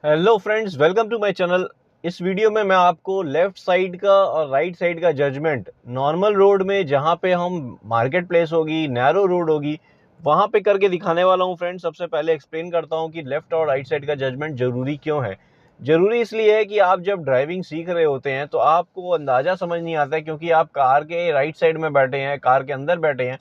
Hello friends, welcome to my channel. इस video में मैं आपको लेफ़्ट साइड का और राइट साइड का जजमेंट नॉर्मल रोड में जहाँ पे हम मार्केट प्लेस होगी, नैरो रोड होगी, वहाँ पे करके दिखाने वाला हूँ। फ्रेंड्स, सबसे पहले एक्सप्लेन करता हूँ कि लेफ़्ट और राइट साइड का जजमेंट ज़रूरी क्यों है। ज़रूरी इसलिए है कि आप जब ड्राइविंग सीख रहे होते हैं तो आपको अंदाज़ा समझ नहीं आता है, क्योंकि आप कार के राइट साइड में बैठे हैं, कार के अंदर बैठे हैं,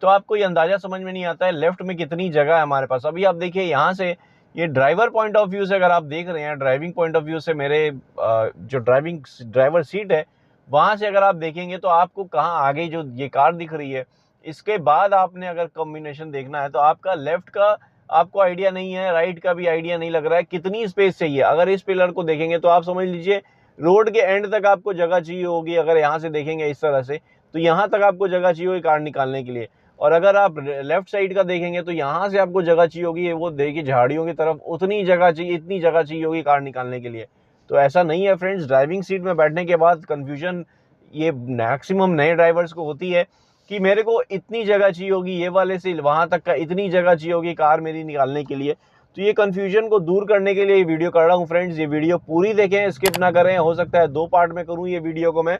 तो आपको ये अंदाज़ा समझ में नहीं आता है लेफ़्ट में कितनी जगह है हमारे पास। अभी आप देखिए, यहाँ से ये ड्राइवर पॉइंट ऑफ व्यू से अगर आप देख रहे हैं, ड्राइविंग पॉइंट ऑफ व्यू से मेरे जो ड्राइवर सीट है, वहाँ से अगर आप देखेंगे तो आपको कहाँ आगे जो ये कार दिख रही है, इसके बाद आपने अगर कॉम्बिनेशन देखना है तो आपका लेफ्ट का आपको आइडिया नहीं है, राइट का भी आइडिया नहीं लग रहा है कितनी स्पेस चाहिए। अगर इस पिलर को देखेंगे तो आप समझ लीजिए रोड के एंड तक आपको जगह चाहिए होगी। अगर यहाँ से देखेंगे इस तरह से तो यहाँ तक आपको जगह चाहिए होगी कार निकालने के लिए। और अगर आप लेफ्ट साइड का देखेंगे तो यहाँ से आपको जगह चाहिए होगी, वो देखिए झाड़ियों की तरफ उतनी जगह चाहिए, इतनी जगह चाहिए होगी कार निकालने के लिए। तो ऐसा नहीं है फ्रेंड्स। ड्राइविंग सीट में बैठने के बाद कंफ्यूजन ये मैक्सिमम नए ड्राइवर्स को होती है कि मेरे को इतनी जगह चाहिए होगी, ये वाले से वहाँ तक का इतनी जगह चाहिए होगी कार मेरी निकालने के लिए। तो ये कन्फ्यूजन को दूर करने के लिए ये वीडियो कर रहा हूँ फ्रेंड्स। ये वीडियो पूरी देखें, स्किप ना करें। हो सकता है 2 पार्ट में करूँ ये वीडियो को मैं,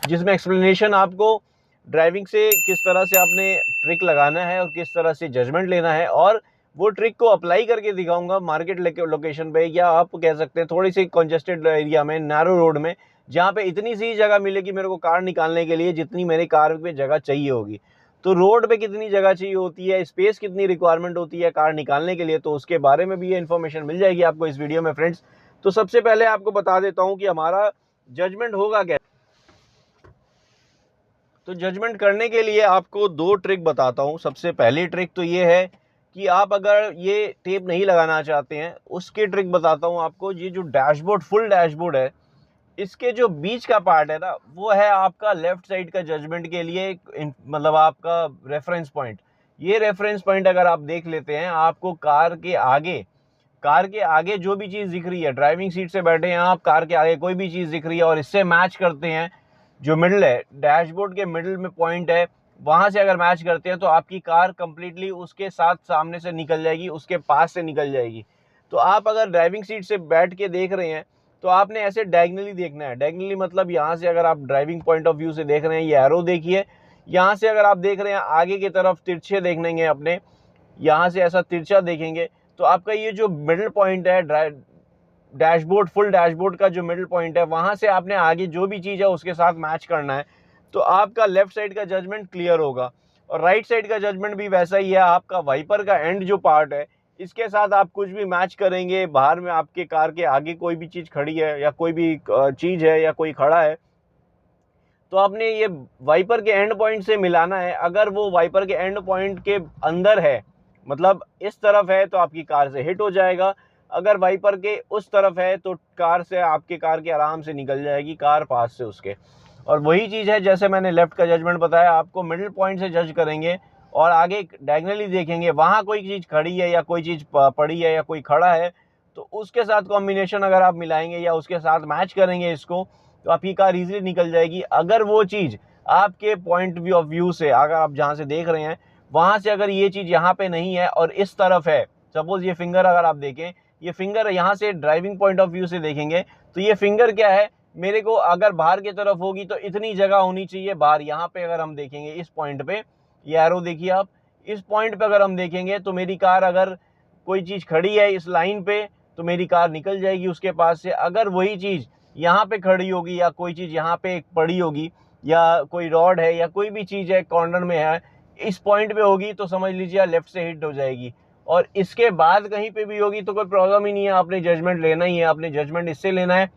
जिसमें एक्सप्लेनेशन आपको ड्राइविंग से किस तरह से आपने ट्रिक लगाना है और किस तरह से जजमेंट लेना है, और वो ट्रिक को अप्लाई करके दिखाऊंगा मार्केट लोकेशन पे, या आप कह सकते हैं थोड़ी सी कंजेस्टेड एरिया में, नैरो रोड में, जहाँ पे इतनी सी जगह मिलेगी मेरे को कार निकालने के लिए जितनी मेरी कार पे जगह चाहिए होगी। तो रोड पे कितनी जगह चाहिए होती है, स्पेस कितनी रिक्वायरमेंट होती है कार निकालने के लिए, तो उसके बारे में भी ये इन्फॉर्मेशन मिल जाएगी आपको इस वीडियो में फ्रेंड्स। तो सबसे पहले आपको बता देता हूँ कि हमारा जजमेंट होगा क्या। तो जजमेंट करने के लिए आपको 2 ट्रिक बताता हूँ। सबसे पहली ट्रिक तो ये है कि आप अगर ये टेप नहीं लगाना चाहते हैं, उसकी ट्रिक बताता हूँ आपको। ये जो डैशबोर्ड, फुल डैशबोर्ड है, इसके जो बीच का पार्ट है ना, वो है आपका लेफ्ट साइड का जजमेंट के लिए मतलब आपका रेफरेंस पॉइंट। ये रेफरेंस पॉइंट अगर आप देख लेते हैं, आपको कार के आगे जो भी चीज़ दिख रही है, ड्राइविंग सीट से बैठे हैं आप, कार के आगे कोई भी चीज़ दिख रही है और इससे मैच करते हैं, जो मिडल है, डैशबोर्ड के मिडल में पॉइंट है, वहाँ से अगर मैच करते हैं तो आपकी कार कंप्लीटली उसके साथ सामने से निकल जाएगी, उसके पास से निकल जाएगी। तो आप अगर ड्राइविंग सीट से बैठ के देख रहे हैं तो आपने ऐसे डायगनली देखना है। डायगनली मतलब यहाँ से अगर आप ड्राइविंग पॉइंट ऑफ व्यू से देख रहे हैं, ये एरो देखिए, यहाँ से अगर आप देख रहे हैं आगे की तरफ तिरछे देखेंगे अपने, यहाँ से ऐसा तिरछा देखेंगे, तो आपका ये जो मिडिल पॉइंट है, डैशबोर्ड, फुल डैशबोर्ड का जो मिडिल पॉइंट है, वहाँ से आपने आगे जो भी चीज़ है उसके साथ मैच करना है। तो आपका लेफ्ट साइड का जजमेंट क्लियर होगा। और राइट साइड का जजमेंट भी वैसा ही है। आपका वाइपर का एंड जो पार्ट है, इसके साथ आप कुछ भी मैच करेंगे, बाहर में आपके कार के आगे कोई भी चीज़ खड़ी है या कोई भी चीज़ है या कोई खड़ा है, तो आपने ये वाइपर के एंड पॉइंट से मिलाना है। अगर वो वाइपर के एंड पॉइंट के अंदर है, मतलब इस तरफ है, तो आपकी कार से हिट हो जाएगा। अगर वाइपर के उस तरफ है तो कार से, आपके कार के आराम से निकल जाएगी कार पास से उसके। और वही चीज़ है जैसे मैंने लेफ्ट का जजमेंट बताया, आपको मिडिल पॉइंट से जज करेंगे और आगे डायगनली देखेंगे, वहाँ कोई चीज़ खड़ी है या कोई चीज़ पड़ी है या कोई खड़ा है, तो उसके साथ कॉम्बिनेशन अगर आप मिलाएंगे या उसके साथ मैच करेंगे इसको, तो आपकी कार इजीली निकल जाएगी। अगर वो चीज़ आपके पॉइंट व्यू ऑफ व्यू से, अगर आप जहाँ से देख रहे हैं वहाँ से अगर ये चीज़ यहाँ पे नहीं है और इस तरफ है, सपोज ये फिंगर अगर आप देखें, ये फिंगर यहाँ से ड्राइविंग पॉइंट ऑफ व्यू से देखेंगे तो ये फिंगर क्या है, मेरे को अगर बाहर की तरफ होगी तो इतनी जगह होनी चाहिए बाहर। यहाँ पे अगर हम देखेंगे इस पॉइंट पे, ये एरो देखिए आप, इस पॉइंट पे अगर हम देखेंगे तो मेरी कार, अगर कोई चीज़ खड़ी है इस लाइन पे, तो मेरी कार निकल जाएगी उसके पास से। अगर वही चीज़ यहाँ पे खड़ी होगी या कोई चीज़ यहाँ पे पड़ी होगी या कोई रॉड है या कोई भी चीज़ है कॉर्नर में है, इस पॉइंट पे होगी, तो समझ लीजिए लेफ्ट से हिट हो जाएगी। और इसके बाद कहीं पे भी होगी तो कोई प्रॉब्लम ही नहीं है, आपने जजमेंट लेना ही है, आपने जजमेंट इससे लेना है।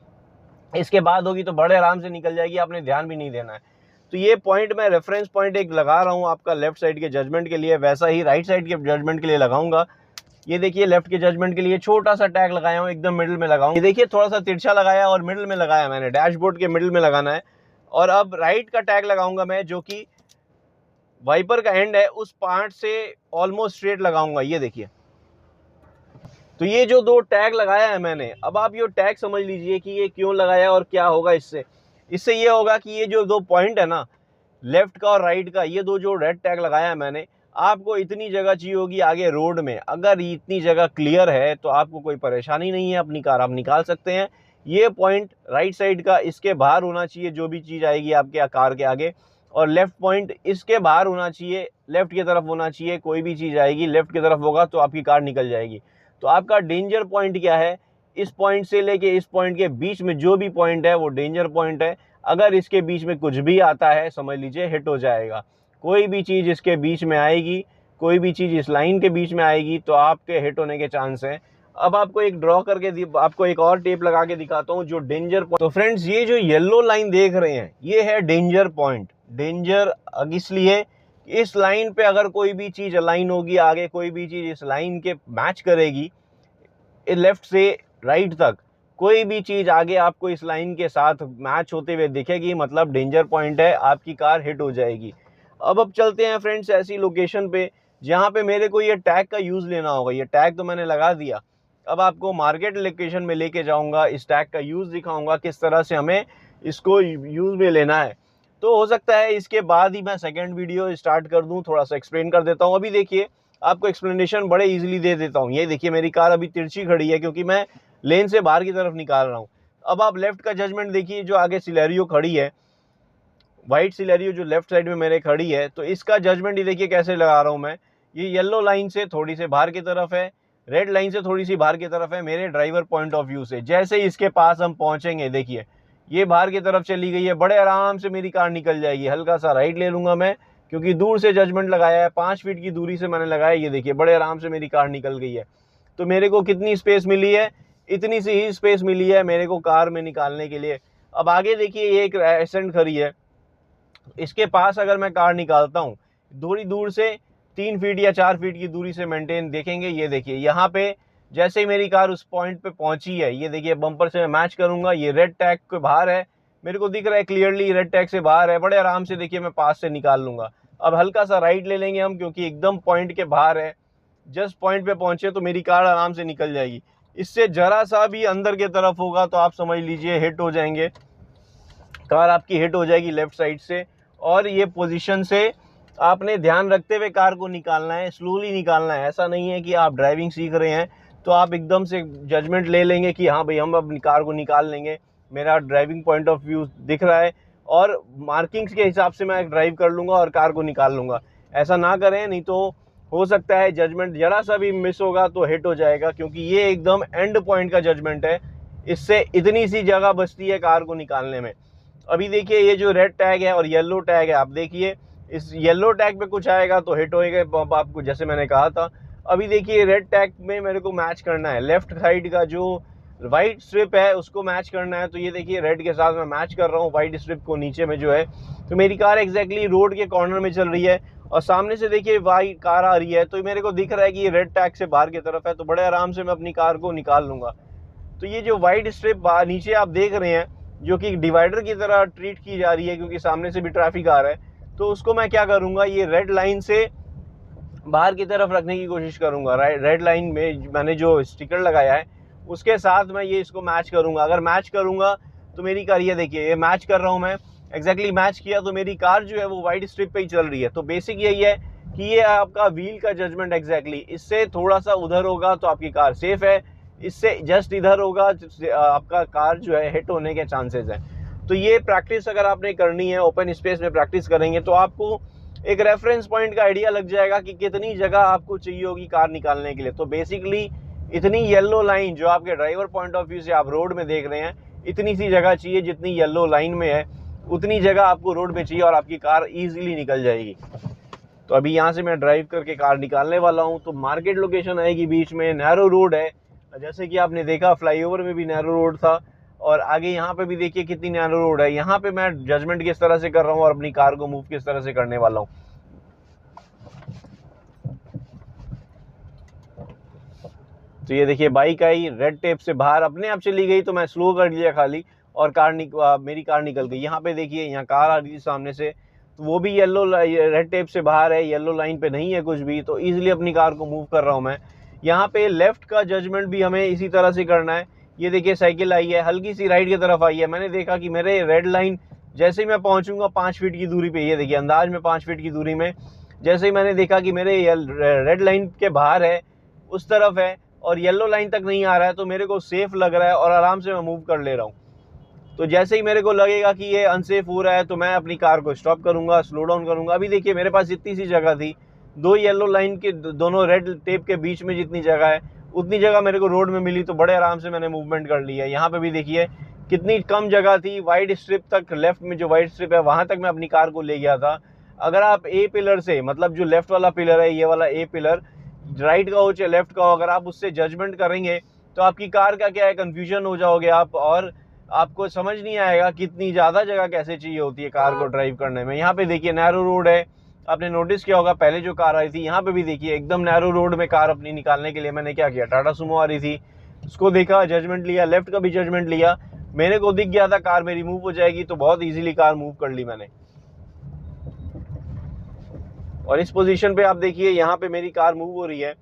इसके बाद होगी तो बड़े आराम से निकल जाएगी, आपने ध्यान भी नहीं देना है। तो ये पॉइंट मैं रेफरेंस पॉइंट एक लगा रहा हूँ आपका लेफ्ट साइड के जजमेंट के लिए, वैसा ही राइट साइड के जजमेंट के लिए लगाऊंगा। ये देखिए लेफ्ट के जजमेंट के लिए छोटा सा टैग लगाया हूँ, एकदम मिडिल में लगाऊं। ये देखिए थोड़ा सा तिरछा लगाया और मिडिल में लगाया मैंने, डैशबोर्ड के मिडिल में लगाना है। और अब राइट का टैग लगाऊंगा मैं, जो कि वाइपर का एंड है, उस पार्ट से ऑलमोस्ट स्ट्रेट लगाऊंगा। ये देखिए, तो ये जो 2 टैग लगाया है मैंने, अब आप ये टैग समझ लीजिए कि ये क्यों लगाया और क्या होगा इससे। इससे ये होगा कि ये जो 2 पॉइंट है ना, लेफ्ट का और राइट का, ये 2 जो रेड टैग लगाया है मैंने, आपको इतनी जगह चाहिए होगी आगे रोड में। अगर इतनी जगह क्लियर है तो आपको कोई परेशानी नहीं है, अपनी कार आप निकाल सकते हैं। ये पॉइंट राइट साइड का इसके बाहर होना चाहिए, जो भी चीज़ आएगी आपके कार के आगे, और लेफ्ट पॉइंट इसके बाहर होना चाहिए, लेफ्ट की तरफ होना चाहिए। कोई भी चीज़ आएगी लेफ्ट की तरफ होगा तो आपकी कार निकल जाएगी। तो आपका डेंजर पॉइंट क्या है, इस पॉइंट से लेके इस पॉइंट के बीच में जो भी पॉइंट है वो डेंजर पॉइंट है। अगर इसके बीच में कुछ भी आता है समझ लीजिए हिट हो जाएगा। कोई भी चीज़ इसके बीच में आएगी, कोई भी चीज़ इस लाइन के बीच में आएगी तो आपके हिट होने के चांस हैं। अब आपको एक ड्रॉ करके आपको एक और टेप लगा के दिखाता हूँ जो डेंजर पॉइंट। तो फ्रेंड्स ये जो येलो लाइन देख रहे हैं ये है डेंजर पॉइंट। डेंजर इसलिए इस लाइन पे अगर कोई भी चीज़ अलाइन होगी आगे, कोई भी चीज़ इस लाइन के मैच करेगी लेफ्ट से राइट तक, कोई भी चीज़ आगे आपको इस लाइन के साथ मैच होते हुए दिखेगी मतलब डेंजर पॉइंट है, आपकी कार हिट हो जाएगी। अब चलते हैं फ्रेंड्स ऐसी लोकेशन पे जहाँ पे मेरे को ये टैग का यूज़ लेना होगा। ये टैग तो मैंने लगा दिया, अब आपको मार्केट लोकेशन में लेके जाऊँगा, इस टैग का यूज़ दिखाऊँगा किस तरह से हमें इसको यूज़ में लेना है। तो हो सकता है इसके बाद ही मैं सेकेंड वीडियो स्टार्ट कर दूँ, थोड़ा सा एक्सप्लेन कर देता हूँ। अभी देखिए आपको एक्सप्लेनेशन बड़े इजीली दे देता हूँ। ये देखिए मेरी कार अभी तिरछी खड़ी है क्योंकि मैं लेन से बाहर की तरफ निकाल रहा हूँ। अब आप लेफ्ट का जजमेंट देखिए, जो आगे सिलेरियो खड़ी है, वाइट सिलेरियो जो लेफ्ट साइड में मेरे खड़ी है, तो इसका जजमेंट ही देखिए कैसे लगा रहा हूँ मैं। ये येलो लाइन से थोड़ी सी बाहर की तरफ है, रेड लाइन से थोड़ी सी बाहर की तरफ है मेरे ड्राइवर पॉइंट ऑफ व्यू से। जैसे ही इसके पास हम पहुंचेंगे देखिए ये बाहर की तरफ चली गई है, बड़े आराम से मेरी कार निकल जाएगी। हल्का सा राइट ले लूँगा मैं क्योंकि दूर से जजमेंट लगाया है, 5 फीट की दूरी से मैंने लगाया। ये देखिए बड़े आराम से मेरी कार निकल गई है। तो मेरे को कितनी स्पेस मिली है, इतनी सी ही स्पेस मिली है मेरे को कार में निकालने के लिए। अब आगे देखिए ये एक एसेंट खड़ी है, इसके पास अगर मैं कार निकालता हूँ थोड़ी दूर से 3 फीट या 4 फीट की दूरी से मेंटेन देखेंगे। ये देखिए यहाँ पे जैसे ही मेरी कार उस पॉइंट पे पहुंची है, ये देखिए बम्पर से मैं मैच करूंगा, ये रेड टैग के बाहर है, मेरे को दिख रहा है क्लियरली रेड टैग से बाहर है। बड़े आराम से देखिए मैं पास से निकाल लूंगा। अब हल्का सा राइट ले लेंगे हम क्योंकि एकदम पॉइंट के बाहर है, जस्ट पॉइंट पे पहुंचे तो मेरी कार आराम से निकल जाएगी। इससे जरा सा भी अंदर की तरफ होगा तो आप समझ लीजिए हिट हो जाएंगे, कार आपकी हिट हो जाएगी लेफ्ट साइड से। और ये पोजीशन से आपने ध्यान रखते हुए कार को निकालना है, स्लोली निकालना है। ऐसा नहीं है कि आप ड्राइविंग सीख रहे हैं तो आप एकदम से जजमेंट ले लेंगे कि हाँ भाई हम अपनी कार को निकाल लेंगे, मेरा ड्राइविंग पॉइंट ऑफ व्यू दिख रहा है और मार्किंग्स के हिसाब से मैं ड्राइव कर लूँगा और कार को निकाल लूँगा। ऐसा ना करें, नहीं तो हो सकता है जजमेंट जरा सा भी मिस होगा तो हिट हो जाएगा, क्योंकि ये एकदम एंड पॉइंट का जजमेंट है। इससे इतनी सी जगह बचती है कार को निकालने में। अभी देखिए ये जो रेड टैग है और येलो टैग है, आप देखिए इस येलो टैग पे कुछ आएगा तो हिट होएगा आपको, जैसे मैंने कहा था। अभी देखिए रेड टैग में मेरे को मैच करना है, लेफ्ट साइड का जो वाइट स्ट्रिप है उसको मैच करना है। तो ये देखिए रेड के साथ मैं मैच कर रहा हूँ वाइट स्ट्रिप को नीचे में जो है। तो मेरी कार एग्जैक्टली रोड के कॉर्नर में चल रही है और सामने से देखिए वाइट कार आ रही है, तो मेरे को दिख रहा है कि ये रेड टैग से बाहर की तरफ है, तो बड़े आराम से मैं अपनी कार को निकाल लूँगा। तो ये जो वाइट स्ट्रिप नीचे आप देख रहे हैं जो कि डिवाइडर की तरह ट्रीट की जा रही है क्योंकि सामने से भी ट्रैफिक आ रहा है, तो उसको मैं क्या करूँगा, ये रेड लाइन से बाहर की तरफ रखने की कोशिश करूँगा। रेड लाइन में मैंने जो स्टिकर लगाया है उसके साथ मैं ये इसको मैच करूँगा। अगर मैच करूँगा तो मेरी कार, ये देखिए ये मैच कर रहा हूँ मैं, एग्जैक्टली मैच किया तो मेरी कार जो है वो वाइट स्ट्रिप पे ही चल रही है। तो बेसिक यही है कि ये आपका व्हील का जजमेंट एग्जैक्टली, इससे थोड़ा सा उधर होगा तो आपकी कार सेफ है, इससे जस्ट इधर होगा आपका कार जो है हिट होने के चांसेस हैं। तो ये प्रैक्टिस अगर आपने करनी है, ओपन स्पेस में प्रैक्टिस करेंगे तो आपको एक रेफरेंस पॉइंट का आइडिया लग जाएगा कि कितनी जगह आपको चाहिए होगी कार निकालने के लिए। तो बेसिकली इतनी येलो लाइन जो आपके ड्राइवर पॉइंट ऑफ व्यू से आप रोड में देख रहे हैं, इतनी सी जगह चाहिए जितनी येलो लाइन में है, उतनी जगह आपको रोड में चाहिए और आपकी कार ईजिली निकल जाएगी। तो अभी यहाँ से मैं ड्राइव करके कार निकालने वाला हूँ। तो मार्केट लोकेशन आएगी, बीच में नैरो रोड है, जैसे कि आपने देखा फ्लाईओवर में भी नैरो रोड था और आगे यहाँ पे भी देखिए कितनी नैरो रोड है। यहाँ पे मैं जजमेंट किस तरह से कर रहा हूँ और अपनी कार को मूव किस तरह से करने वाला हूँ। तो ये देखिए बाइक आई, रेड टेप से बाहर अपने आप चली गई, तो मैं स्लो कर दिया खाली और मेरी कार निकल गई। यहाँ पे देखिए यहाँ कार आ रही थी सामने से, तो वो भी येलो रेड टेप से बाहर है, येलो लाइन पे नहीं है कुछ भी, तो ईजिली अपनी कार को मूव कर रहा हूँ मैं। यहाँ पे लेफ्ट का जजमेंट भी हमें इसी तरह से करना है। ये देखिए साइकिल आई है, हल्की सी राइट की तरफ आई है, मैंने देखा कि मेरे रेड लाइन जैसे ही मैं पहुँचूंगा 5 फीट की दूरी पे, ये देखिए अंदाज में 5 फीट की दूरी में जैसे ही मैंने देखा कि मेरे रेड लाइन के बाहर है, उस तरफ है और येलो लाइन तक नहीं आ रहा है, तो मेरे को सेफ लग रहा है और आराम से मैं मूव कर ले रहा हूँ। तो जैसे ही मेरे को लगेगा कि ये अनसेफ हो रहा है तो मैं अपनी कार को स्टॉप करूंगा, स्लो डाउन करूंगा। अभी देखिए मेरे पास इतनी सी जगह थी, 2 येलो लाइन के दोनों रेड टेप के बीच में जितनी जगह है उतनी जगह मेरे को रोड में मिली, तो बड़े आराम से मैंने मूवमेंट कर लिया। यहाँ पे भी देखिए कितनी कम जगह थी, वाइड स्ट्रिप तक, लेफ्ट में जो वाइड स्ट्रिप है वहां तक मैं अपनी कार को ले गया था। अगर आप ए पिलर से, मतलब जो लेफ्ट वाला पिलर है, ये वाला ए पिलर, राइट का हो चाहे लेफ्ट का हो, अगर आप उससे जजमेंट करेंगे तो आपकी कार का क्या है, कंफ्यूजन हो जाओगे आप, और आपको समझ नहीं आएगा कितनी ज़्यादा जगह कैसे चाहिए होती है कार को ड्राइव करने में। यहाँ पे देखिए नैरो रोड है, आपने नोटिस किया होगा पहले जो कार आई थी, यहाँ पे भी देखिए एकदम नैरो रोड में कार अपनी निकालने के लिए मैंने क्या किया, टाटा सुमो आ रही थी, उसको देखा, जजमेंट लिया, लेफ्ट का भी जजमेंट लिया, मेरे को दिख गया था कार मेरी मूव हो जाएगी, तो बहुत ईजिली कार मूव कर ली मैंने। और इस पोजीशन पे आप देखिए यहाँ पे मेरी कार मूव हो रही है,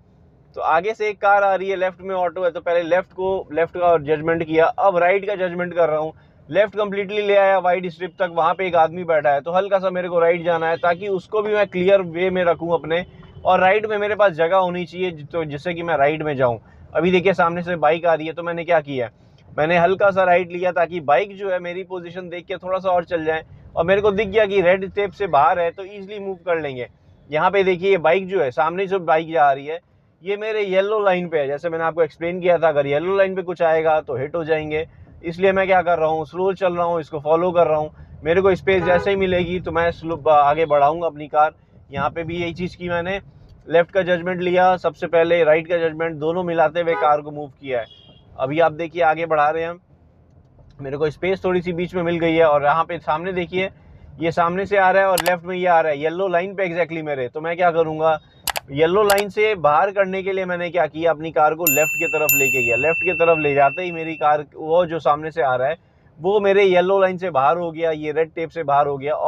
तो आगे से एक कार आ रही है, लेफ्ट में ऑटो है, तो पहले लेफ्ट का जजमेंट किया, अब राइट का जजमेंट कर रहा हूँ। लेफ्ट कंप्लीटली ले आया वाइड स्ट्रिप तक, वहाँ पे एक आदमी बैठा है, तो हल्का सा मेरे को राइट जाना है ताकि उसको भी मैं क्लियर वे में रखूँ अपने, और राइट में मेरे पास जगह होनी चाहिए तो जिससे कि मैं राइट में जाऊँ। अभी देखिए सामने से बाइक आ रही है, तो मैंने क्या किया, मैंने हल्का सा राइट लिया ताकि बाइक जो है मेरी पोजीशन देख के थोड़ा सा और चल जाए, और मेरे को दिख गया कि रेड टेप से बाहर है तो ईजिली मूव कर लेंगे। यहाँ पे देखिए ये बाइक जो है, सामने जो बाइक जा रही है, ये मेरे येलो लाइन पे है, जैसे मैंने आपको एक्सप्लेन किया था, अगर येलो लाइन पे कुछ आएगा तो हिट हो जाएंगे। इसलिए मैं क्या कर रहा हूँ, स्लो चल रहा हूँ, इसको फॉलो कर रहा हूँ। मेरे को स्पेस जैसे ही मिलेगी तो मैं स्लो आगे बढ़ाऊंगा अपनी कार। यहाँ पे भी यही चीज़ की मैंने, लेफ्ट का जजमेंट लिया सबसे पहले, राइट का जजमेंट, दोनों मिलाते हुए कार को मूव किया है। अभी आप देखिए आगे बढ़ा रहे हैं हम, मेरे को स्पेस थोड़ी सी बीच में मिल गई है, और यहाँ पे सामने देखिए ये सामने से आ रहा है और लेफ्ट में ये आ रहा है येलो लाइन पे एग्जैक्टली मेरे। तो मैं क्या करूँगा, येलो लाइन से बाहर करने के लिए मैंने क्या किया, अपनी कार को लेफ्ट की तरफ लेके गया। लेफ्ट की तरफ ले जाते ही मेरी कार, वो जो सामने से आ रहा है वो मेरे येलो लाइन से बाहर हो गया, ये रेड टेप से बाहर हो गया।